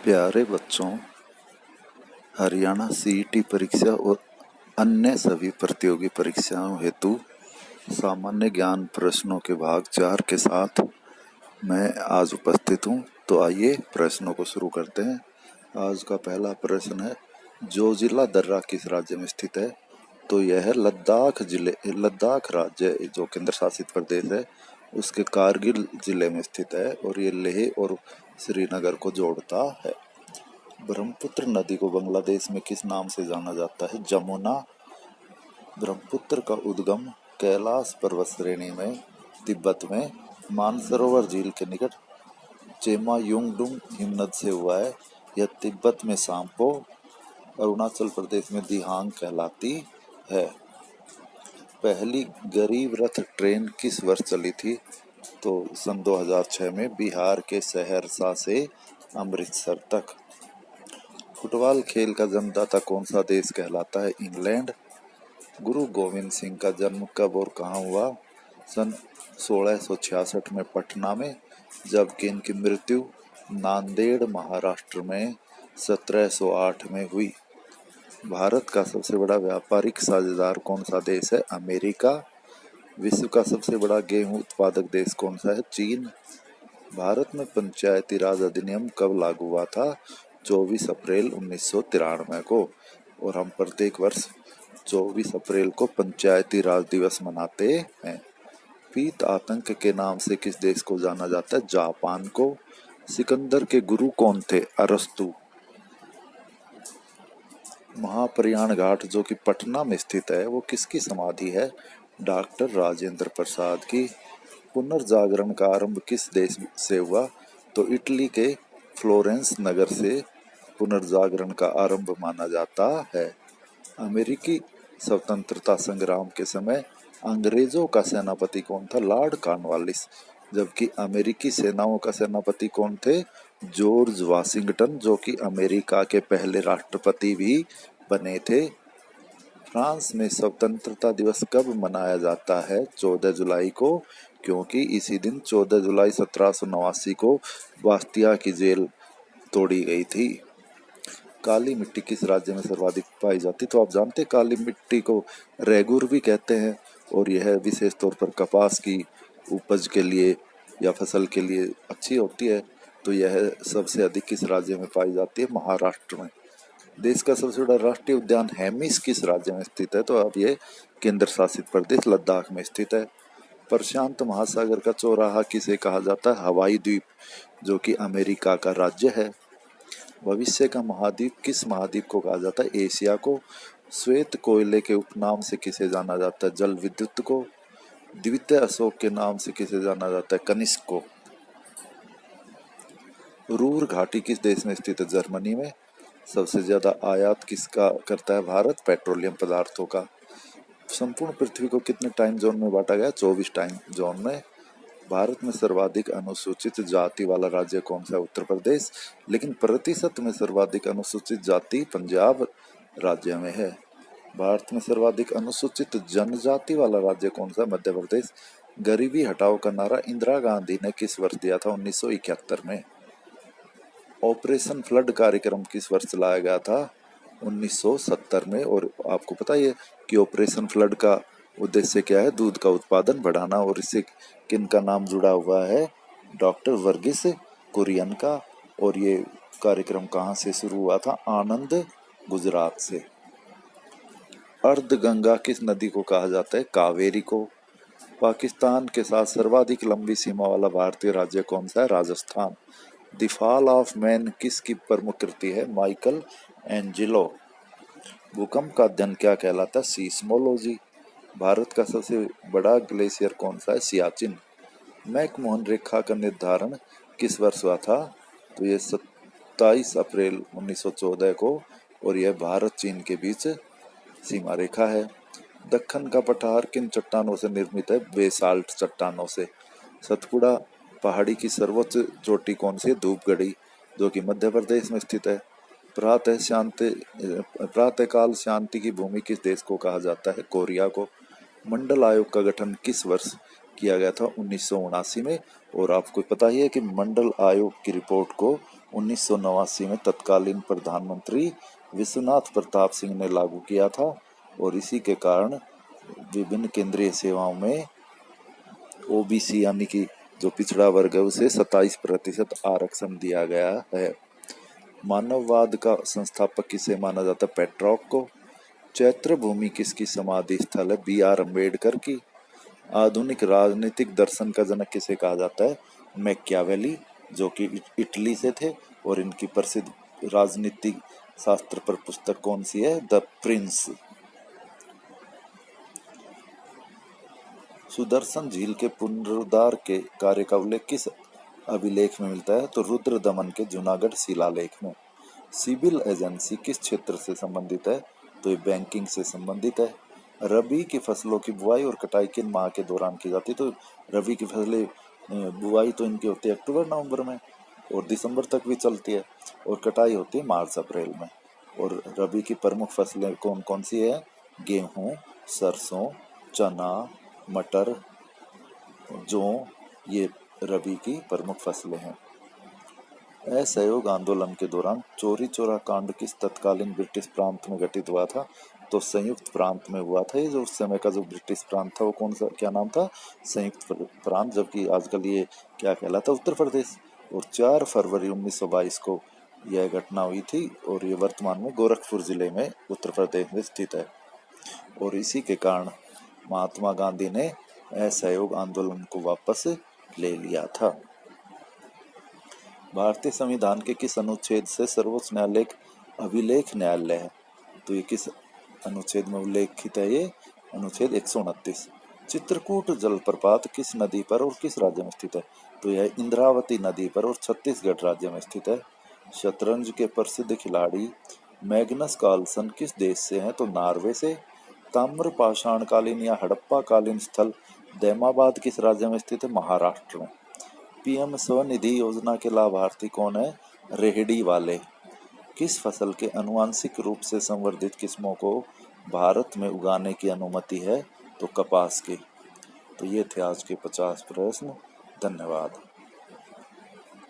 प्यारे बच्चों, हरियाणा सीईटी परीक्षा और अन्य सभी प्रतियोगी परीक्षाओं हेतु सामान्य ज्ञान प्रश्नों के भाग 4 के साथ मैं आज उपस्थित हूँ। तो आइए प्रश्नों को शुरू करते हैं। आज का पहला प्रश्न है, जो जिला दर्रा किस राज्य में स्थित है? तो यह है लद्दाख राज्य, जो केंद्र शासित प्रदेश है, उसके कारगिल जिले में स्थित है और ये लेह और श्रीनगर को जोड़ता है। ब्रह्मपुत्र नदी को बांग्लादेश में किस नाम से जाना जाता है? जमुना। ब्रह्मपुत्र का उद्गम कैलाश पर्वत श्रेणी में तिब्बत में मानसरोवर झील के निकट चेमायुंगडुंग हिमनद से हुआ है। यह तिब्बत में सांपो, अरुणाचल प्रदेश में दिहांग कहलाती है। पहली गरीब रथ ट्रेन किस वर्ष चली थी? तो सन 2006 में बिहार के सहरसा से अमृतसर तक। फुटबॉल खेल का जन्मदाता कौन सा देश कहलाता है? इंग्लैंड। गुरु गोविंद सिंह का जन्म कब और कहाँ हुआ? सन 1666 में पटना में, जबकि इनकी मृत्यु नांदेड़ महाराष्ट्र में 1708 में हुई। भारत का सबसे बड़ा व्यापारिक साझेदार कौन सा देश है? अमेरिका। विश्व का सबसे बड़ा गेहूं उत्पादक देश कौन सा है? चीन। भारत में पंचायती राज अधिनियम कब लागू हुआ था? 24 अप्रैल 1993 को। और हम प्रत्येक वर्ष 24 अप्रैल को पंचायती राज दिवस मनाते हैं। पीत आतंक के नाम से किस देश को जाना जाता है? जापान को। सिकंदर के गुरु कौन थे? अरस्तु। महाप्रयाण घाट जो कि पटना में स्थित है, वो किसकी समाधि है? डॉक्टर राजेंद्र प्रसाद की। पुनर्जागरण का आरंभ किस देश से हुआ? तो इटली के फ्लोरेंस नगर से पुनर्जागरण का आरंभ माना जाता है। अमेरिकी स्वतंत्रता संग्राम के समय अंग्रेजों का सेनापति कौन था? Lord Cornwallis. जबकि अमेरिकी सेनाओं का सेनापति कौन थे? जॉर्ज वाशिंगटन, जो कि अमेरिका के पहले राष्ट्रपति भी बने थे। फ्रांस में स्वतंत्रता दिवस कब मनाया जाता है? 14 जुलाई को, क्योंकि इसी दिन 14 जुलाई 1789 को बास्तिया की जेल तोड़ी गई थी। काली मिट्टी किस राज्य में सर्वाधिक पाई जाती? तो आप जानते हैं काली मिट्टी को रेगुर भी कहते हैं और यह विशेष तौर पर कपास की उपज के लिए या फसल के लिए अच्छी होती है। तो यह सबसे अधिक किस राज्य में पाई जाती है? महाराष्ट्र में। देश का सबसे बड़ा राष्ट्रीय उद्यान हेमिस किस राज्य में स्थित है? तो अब ये केंद्र शासित प्रदेश लद्दाख में स्थित है। प्रशांत महासागर का चौराहा किसे कहा जाता है? हवाई द्वीप, जो कि अमेरिका का राज्य है। भविष्य का महाद्वीप किस महाद्वीप को कहा जाता है? एशिया को। श्वेत कोयले के उपनाम से किसे जाना जाता है? जल विद्युत को। द्वितीय अशोक के नाम से किसे जाना जाता है? कनिष्क को। रूर घाटी किस देश में स्थित है? जर्मनी में। सबसे ज्यादा आयात किसका करता है भारत? पेट्रोलियम पदार्थों का। संपूर्ण पृथ्वी को कितने टाइम जोन में बांटा गया? 24 टाइम जोन में। भारत में सर्वाधिक अनुसूचित जाति वाला राज्य कौन सा है? उत्तर प्रदेश। लेकिन प्रतिशत में सर्वाधिक अनुसूचित जाति पंजाब राज्य में है। भारत में सर्वाधिक अनुसूचित जनजाति वाला राज्य कौन सा है? मध्य प्रदेश। गरीबी हटाओ का नारा इंदिरा गांधी ने किस वर्ष दिया था? 1971 में। ऑपरेशन फ्लड कार्यक्रम किस वर्ष चलाया गया था? 1970 में। और आपको पता है कि ऑपरेशन फ्लड का उद्देश्य क्या है? दूध का उत्पादन बढ़ाना। और इससे किनका नाम जुड़ा हुआ है? डॉक्टर वर्गीस कुरियन का। और ये कार्यक्रम कहाँ से शुरू हुआ था? आनंद, गुजरात से। अर्धगंगा किस नदी को कहा जाता है? कावेरी को। पाकिस्तान के साथ सर्वाधिक लंबी सीमा वाला भारतीय राज्य कौन सा है? Rajasthan. The fall of man किसकी प्रमुख कृति है? Michael Angelo. भूकंप का अध्ययन क्या कहलाता है? सीस्मोलॉजी। भारत का सबसे बड़ा ग्लेशियर कौन सा है? सियाचिन। मैकमोहन रेखा का निर्धारण किस वर्ष हुआ था? तो ये 27 अप्रैल 1914 को। और यह भारत चीन के बीच सीमा रेखा है। दक्कन का पठार किन चट्टानों से निर्मित है? बेसाल्ट चट्टानों से। सतपुड़ा पहाड़ी की सर्वोच्च चोटी कौन सी है? धूपगढ़ी, जो कि मध्य प्रदेश में स्थित है। प्रातःकाल शांति की भूमि किस देश को कहा जाता है? कोरिया को। मंडल आयोग का गठन किस वर्ष किया गया था? 1979 में। और आपको पता ही है कि मंडल आयोग की रिपोर्ट को 1989 में तत्कालीन प्रधानमंत्री विश्वनाथ प्रताप सिंह ने लागू किया था और इसी के कारण विभिन्न केंद्रीय सेवाओं में ओबीसी यानी कि जो पिछड़ा वर्ग है उसे 27% आरक्षण दिया गया है। मानववाद का संस्थापक किसे माना जाता है? पेट्रॉक को। चैत्र भूमि किसकी समाधि स्थल है? BR अम्बेडकर की। आधुनिक राजनीतिक दर्शन का जनक किसे कहा जाता है? मैकियावेली, जो कि इटली से थे और इनकी प्रसिद्ध राजनीतिक शास्त्र पर पुस्तक कौन सी है? The Prince. सुदर्शन झील के पुनरुद्धार के कार्य का उल्लेख किस अभिलेख में मिलता है? तो रुद्र दमन के जूनागढ़ शिलालेख में। सिविल एजेंसी किस क्षेत्र से संबंधित है? तो ये बैंकिंग से संबंधित है। रबी की फसलों की बुआई और कटाई किन माह के दौरान की जाती है? तो रबी की फसलें बुआई तो इनकी होती है अक्टूबर नवंबर में और दिसंबर तक भी चलती है और कटाई होती है मार्च अप्रैल में। और रबी की प्रमुख फसलें कौन कौन सी है? गेहूं, सरसों, चना, मटर, जौ, ये रबी की प्रमुख फसलें हैं। असहयोग आंदोलन के दौरान चौरी चौरा कांड किस तत्कालीन ब्रिटिश प्रांत में घटित हुआ था? तो संयुक्त प्रांत में हुआ था। ये जो उस समय का जो ब्रिटिश प्रांत था वो कौन सा, क्या नाम था? संयुक्त प्रांत, जबकि आजकल ये क्या कहलाता? उत्तर प्रदेश। और 4 फरवरी 1922 को यह घटना हुई थी और ये वर्तमान में गोरखपुर जिले में उत्तर प्रदेश में स्थित है। और इसी के कारण महात्मा गांधी ने असहयोग आंदोलन को वापस ले लिया था। भारतीय संविधान के किस अनुच्छेद से सर्वोच्च न्यायालय एक अभिलेख न्यायालय है? तो ये किस अनुच्छेद में उल्लेखित है? ये अनुच्छेद 129। चित्रकूट जलप्रपात किस नदी पर और किस राज्य में स्थित है? तो यह इंद्रावती नदी पर और छत्तीसगढ़ राज्य में स्थित है। शतरंज के प्रसिद्ध खिलाड़ी मैग्नस कार्लसन किस देश से हैं? तो नॉर्वे से। ताम्र पाषाणकालीन या हड़प्पा कालीन स्थल दैमाबाद किस राज्य में स्थित है? महाराष्ट्र में। पीएम स्वनिधि योजना के लाभार्थी कौन है? रेहड़ी वाले। किस फसल के आनुवंशिक रूप से संवर्धित किस्मों को भारत में उगाने की अनुमति है? तो कपास की। तो ये थे आज के 50 प्रश्न। धन्यवाद।